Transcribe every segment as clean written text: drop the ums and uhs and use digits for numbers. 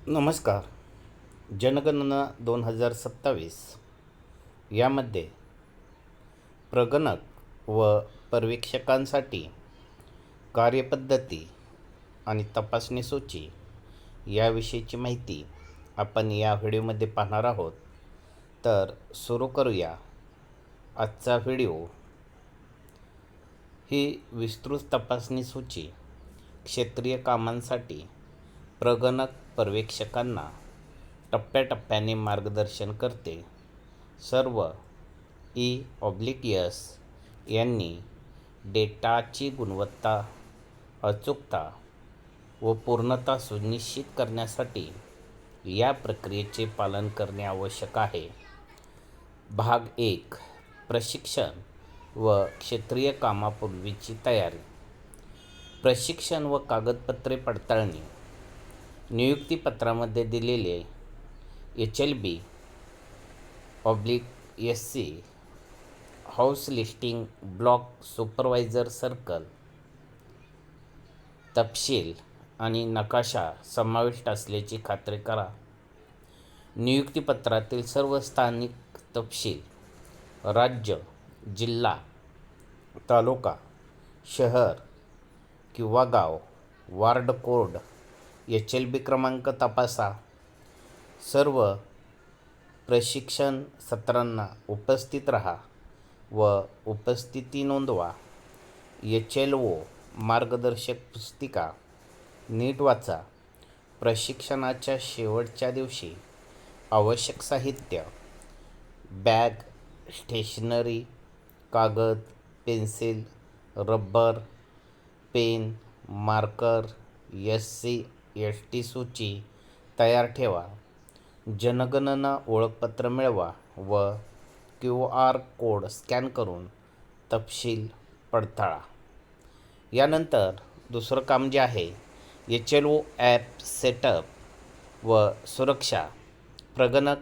नमस्कार. जनगणना 2027 यामध्ये प्रगणक व पर्यवेक्षकांसाठी कार्यपद्धती आणि तपासणी सूची याविषयीची माहिती आपण या व्हिडिओमध्ये पाहणार आहोत. तर सुरू करूया आजचा व्हिडिओ. ही विस्तृत तपासणी सूची क्षेत्रीय कामांसाठी प्रगणक पर्यवेक्षकांना टप्प्याटप्प्याने मार्गदर्शन करते. सर्व ES यांनी डेटाची गुणवत्ता, अचूकता व पूर्णता सुनिश्चित करण्यासाठी या प्रक्रियेचे पालन करणे आवश्यक आहे. भाग 1. प्रशिक्षण व क्षेत्रीय कामापूर्वीची तयारी. प्रशिक्षण व कागदपत्रे पडताळणी. नियुक्तीपत्रामध्ये दिलेले HLB/SC house listing block supervisor circle तपशील आणि नकाशा समाविष्ट असल्याची खात्री करा. नियुक्तीपत्रातील सर्व स्थानिक तपशील, राज्य, जिल्हा, तालुका, शहर किंवा गाव, वार्ड कोड, HLB क्रमांक तपासा. सर्व प्रशिक्षण सत्रांना उपस्थित राहा व उपस्थिती नोंदवा. HLO मार्गदर्शक पुस्तिका नीट वाचा. प्रशिक्षणाच्या शेवटच्या दिवशी आवश्यक साहित्य: बॅग, स्टेशनरी, कागद, pencil, rubber, pen, marker, SC/ST सूची तयार ठेवा. जनगणना ओळखपत्र मिळवा व QR कोड स्कॅन करून तपशील पडताळा. यानंतर दुसरं काम जे आहे, HLO ॲप सेटअप व सुरक्षा. प्रगणक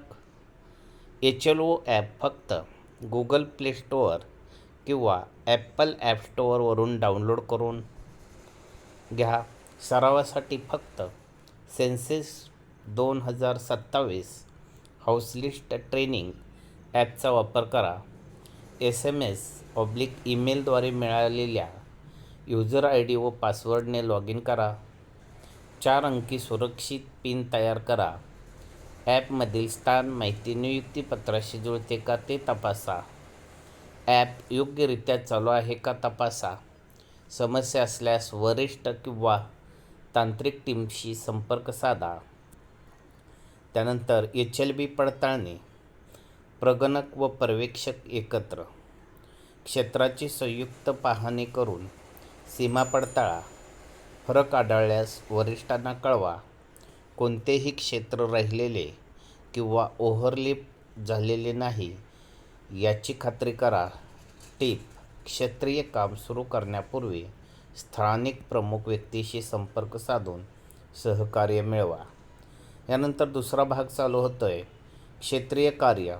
HLO ॲप फक्त गुगल प्ले स्टोअर किंवा ॲपल ॲप स्टोअरवरून डाउनलोड करून घ्या. सरावासाठी फक्त सेन्सस 2027 हाऊस लिस्ट ट्रेनिंग ॲपचा वापर करा. SMS/ईमेलद्वारे मिळालेल्या यूजर ID व पासवर्डने लॉग इन करा. 4 अंकी सुरक्षित पिन तयार करा. ॲपमधील स्थान माहिती नियुक्तीपत्राशी जुळते का ते तपासा. ॲप योग्यरित्या चालू आहे का तपासा. समस्या असल्यास वरिष्ठ किंवा तांत्रिक टीमशी संपर्क साधा. त्यानंतर HLB पडताळणी. प्रगणक व पर्यवेक्षक एकत्र क्षेत्राची संयुक्त पाहणी करून सीमा पडताळा. फरक आढळल्यास वरिष्ठांना कळवा. कोणतेही क्षेत्र राहिलेले किंवा ओव्हरलॅप झालेले नाही याची खात्री करा. टिप: क्षेत्रीय काम सुरू करण्यापूर्वी स्थानिक प्रमुख व्यक्तीशी संपर्क साधून सहकार्य मिळवा. यानंतर दुसरा भाग चालू होतोय, क्षेत्रीय कार्य.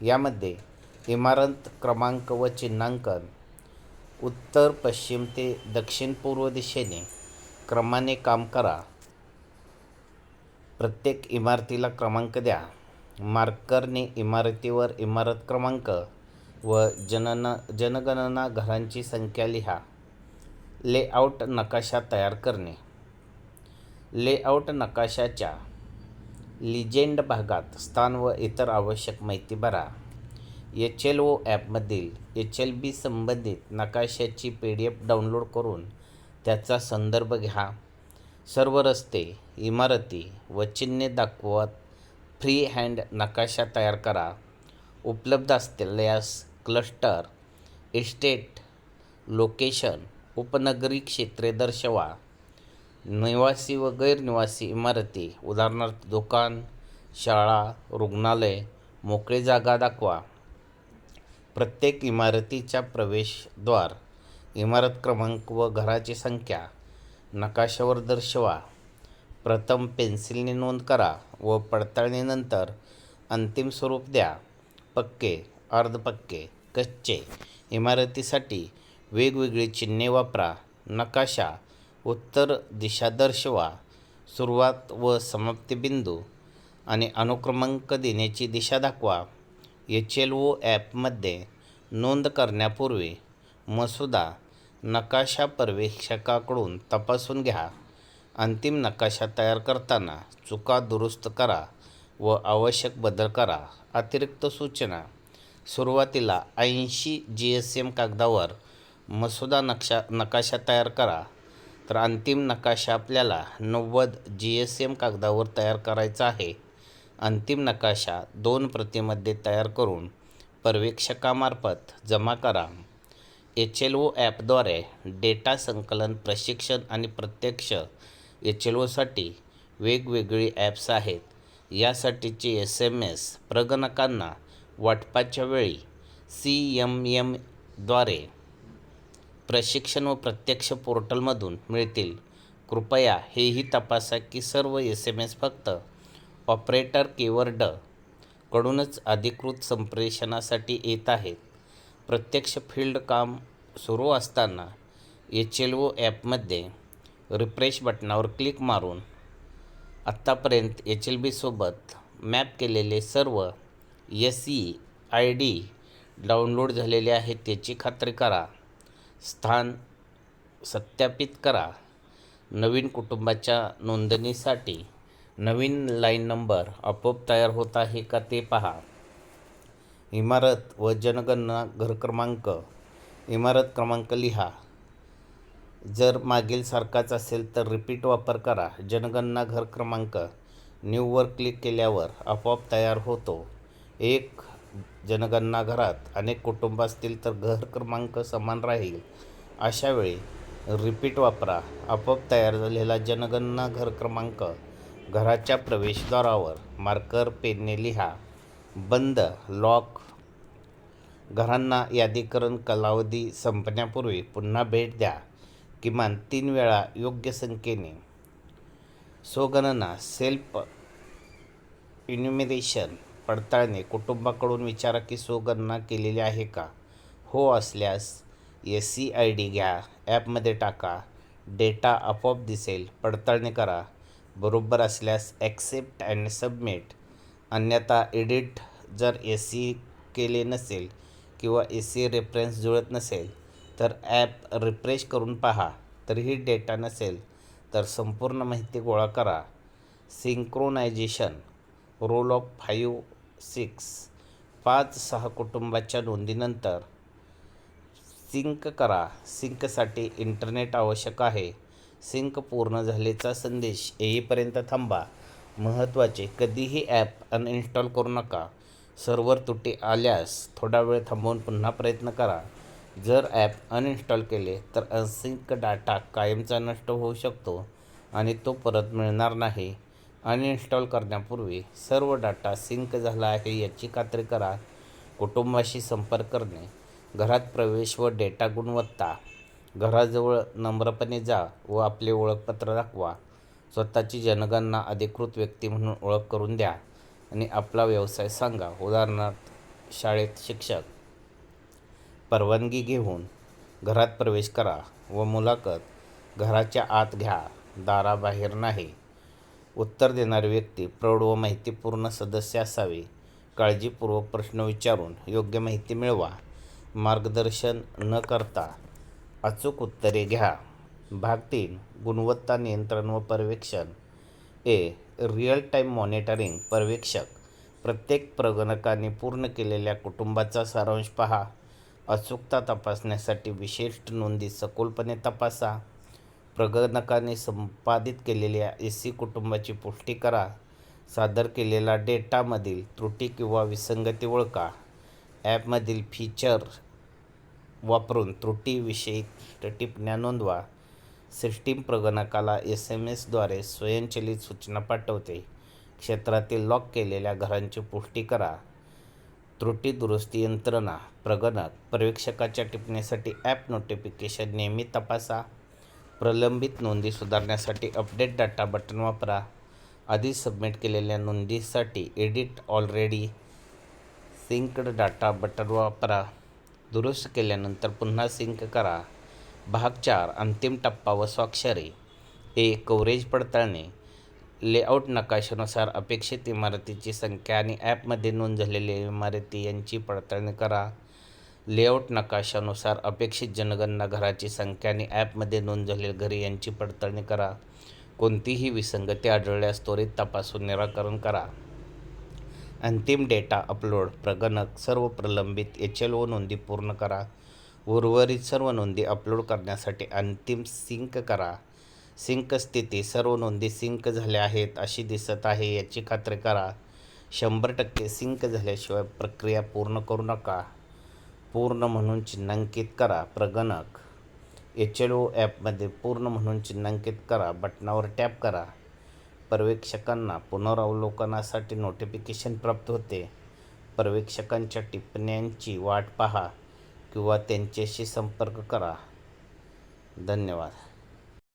यामध्ये इमारत क्रमांक व चिन्हांकन. उत्तर पश्चिम ते दक्षिण पूर्व दिशेने क्रमाने काम करा. प्रत्येक इमारतीला क्रमांक द्या. मार्करने इमारतीवर इमारत क्रमांक व जनगणना घरांची संख्या लिहा. लेआउट नकाशा तयार करणे. लेआउट नकाशाच्या लिजेंड भागात स्थान व इतर आवश्यक माहिती भरा. HLO ॲपमधील HLB संबंधित नकाशाची PDF डाउनलोड करून त्याचा संदर्भ घ्या. सर्व रस्ते, इमारती व चिन्हे दाखवत फ्री हँड नकाशा तयार करा. उपलब्ध असल्यास क्लस्टर, इस्टेट, लोकेशन, उपनगरी क्षेत्रे दर्शवा. निवासी व गैरनिवासी इमारती, उदाहरणार्थ दुकान, शाळा, रुग्णालय, मोकळी जागा दाखवा. प्रत्येक इमारतीच्या प्रवेशद्वार, इमारत क्रमांक व घराची संख्या नकाशावर दर्शवा. प्रथम पेन्सिलने नोंद करा व पडताळणीनंतर अंतिम स्वरूप द्या. पक्के, अर्धपक्के, कच्चे. इमारतीसाठी वेगवेगळी चिन्हे वापरा. नकाशा उत्तर दिशा दर्शवा. सुरुवात व समाप्ती बिंदू आणि अनुक्रमांक देण्याची दिशा दाखवा. HLO ॲपमध्ये नोंद करण्यापूर्वी मसुदा नकाशा पर्यवेक्षकाकडून तपासून घ्या. अंतिम नकाशा तयार करताना चुका दुरुस्त करा व आवश्यक बदल करा. अतिरिक्त सूचना: सुरुवातीला 80 GSM कागदावर मसुदा नकाशा तयार करा, तर अंतिम नकाशा आपल्याला 90 GSM कागदावर तयार करायचा आहे. अंतिम नकाशा 2 प्रतीमध्ये तयार करून पर्यवेक्षकामार्फत जमा करा. HLO ॲपद्वारे डेटा संकलन प्रशिक्षण आणि प्रत्यक्ष HLOसाठी वेगवेगळी ॲप्स आहेत. यासाठीचे SMS प्रगणकांना वाटपाच्या वेळी CMMद्वारे प्रशिक्षण व प्रत्यक्ष पोर्टलमधून मिळतील. कृपया हेही तपासा की सर्व SMS फक्त ऑपरेटर कीवर्ड कडूनच अधिकृत संप्रेषणासाठी येत आहेत. प्रत्यक्ष फील्ड काम सुरू असताना HLO ॲपमध्ये रिफ्रेश बटणावर क्लिक मारून आत्तापर्यंत HLBसोबत मॅप केलेले सर्व SEID डाउनलोड झालेले आहेत याची खात्री करा. स्थान सत्यापित करा. नवीन कुटुंबाच्या नोंदणीसाठी नवीन लाईन नंबर आपोआप तयार होत आहे का ते पहा. इमारत व जनगणना घरक्रमांक. इमारत क्रमांक लिहा. जर मागील सारखाच असेल तर रिपीट वापर करा. जनगणना घर क्रमांक न्यूवर क्लिक केल्यावर आपोआप तयार होतो. एक जनगणना घरात अनेक कुटुंब असतील तर घर क्रमांक समान राहील. अशा वेळी रिपीट वापरा. आपोआप तयार झालेला जनगणना घर क्रमांक घराच्या प्रवेशद्वारावर मार्कर पेनने लिहा. बंद लॉक. घरांना यादीकरण कालावधी संपण्यापूर्वी पुन्हा भेट द्या, किमान 3 वेळा योग्य संख्येने. स्वगणना सेल्फ इन्युमरेशन पडताळणे. कुटुंबाकडून विचारा की स्वगणना केलेली आहे का. हो असल्यास SEID घ्या, ॲपमध्ये टाका. डेटा आपोआप दिसेल. पडताळणी करा. बरोबर असल्यास ॲक्सेप्ट अँड सबमिट. अन्यथा एडिट. जर SE केले नसेल किंवा SE रेफरन्स जुळत नसेल तर ॲप रिफ्रेश करून पहा. तरीही डेटा नसेल तर संपूर्ण माहिती गोळा करा. सिंक्रोनायझेशन. Role of 5-6. 5-6 कुटुंबाच्या नोंदीनंतर सिंक करा. सिंकसाठी इंटरनेट आवश्यक आहे. सिंक पूर्ण झाल्याचा संदेश येईपर्यंत थांबा. महत्त्वाचे: कधीही ॲप अनइन्स्टॉल करू नका. सर्व्हर त्रुटी आल्यास थोडा वेळ थांबवून पुन्हा प्रयत्न करा. जर ॲप अनइन्स्टॉल केले तर अनसिंक डाटा कायमचा नष्ट होऊ शकतो आणि तो परत मिळणार नाही. अनइन्स्टॉल करण्यापूर्वी सर्व डाटा सिंक झाला आहे याची खात्री करा. कुटुंबाशी संपर्क करणे. घरात प्रवेश व डेटा गुणवत्ता. घराजवळ नम्रपणे जा व आपले ओळखपत्र दाखवा. स्वतःची जनगणना अधिकृत व्यक्ती म्हणून ओळख करून द्या आणि आपला व्यवसाय सांगा. उदाहरणार्थ, शाळेत शिक्षक. परवानगी घेऊन घरात प्रवेश करा व मुलाखत घराच्या आत घ्या, दाराबाहेर नाही. उत्तर देणारी व्यक्ती प्रौढ व माहितीपूर्ण सदस्य असावी. काळजीपूर्वक प्रश्न विचारून योग्य माहिती मिळवा. मार्गदर्शन न करता अचूक उत्तरे घ्या. भाग 3. गुणवत्ता नियंत्रण व पर्यवेक्षण. Real time monitoring. पर्यवेक्षक. प्रत्येक प्रगणकाने पूर्ण केलेल्या कुटुंबाचा सारांश पहा. अचूकता तपासण्यासाठी विशिष्ट नोंदी सखोलपणे तपासा. प्रगणकाने संपादित केलेल्या SE कुटुंबाची पुष्टी करा. सादर केलेल्या डेटामधील त्रुटी किंवा विसंगती ओळखा. ॲपमधील फीचर वापरून त्रुटीविषयी टिप्पण्या नोंदवा. सिस्टीम प्रगणकाला SMSद्वारे स्वयंचलित सूचना पाठवते. क्षेत्रातील लॉक केलेल्या घरांची पुष्टी करा. त्रुटी दुरुस्ती यंत्रणा. प्रगणक पर्यवेक्षकाच्या टिप्पणीसाठी ॲप नोटिफिकेशन नेहमी तपासा. प्रलंबित नोंदी सुधारण्यासाठी अपडेट डाटा बटण वापरा. आधीच सबमिट केलेल्या नोंदीसाठी edit already synced data button वापरा. दुरुस्त केल्यानंतर पुन्हा सिंक करा. भाग 4. अंतिम टप्पा व स्वाक्षरी. कव्हरेज पडताळणी. लेआउट नकाशानुसार अपेक्षित इमारतीची संख्या आणि ॲपमध्ये नोंद झालेल्या इमारती यांची पडताळणी करा. लेआउट नकाशानुसार अपेक्षित जनगणना घराची संख्या आणि ॲपमध्ये नोंद झालेल्या घरे यांची पडताळणी करा. कोणतीही विसंगती आढळल्यास त्वरित तपासून निराकरण करा. अंतिम डेटा अपलोड. प्रगणक सर्व प्रलंबित HLO नोंदी पूर्ण करा. उर्वरित सर्व नोंदी अपलोड करण्यासाठी अंतिम सिंक करा. सिंक स्थिती. सर्व नोंदी सिंक झाल्या आहेत अशी दिसत आहे याची खात्री करा. 100% सिंक झाल्याशिवाय प्रक्रिया पूर्ण करू नका. पूर्ण म्हणून चिन्हांकित करा. प्रगणक HLO ॲपमध्ये पूर्ण म्हणून चिन्हांकित करा बटणावर टॅप करा. पर्यवेक्षकांना पुनरावलोकनासाठी नोटिफिकेशन प्राप्त होते. पर्यवेक्षकांच्या टिप्पण्यांची वाट पहा किंवा त्यांच्याशी संपर्क करा. धन्यवाद.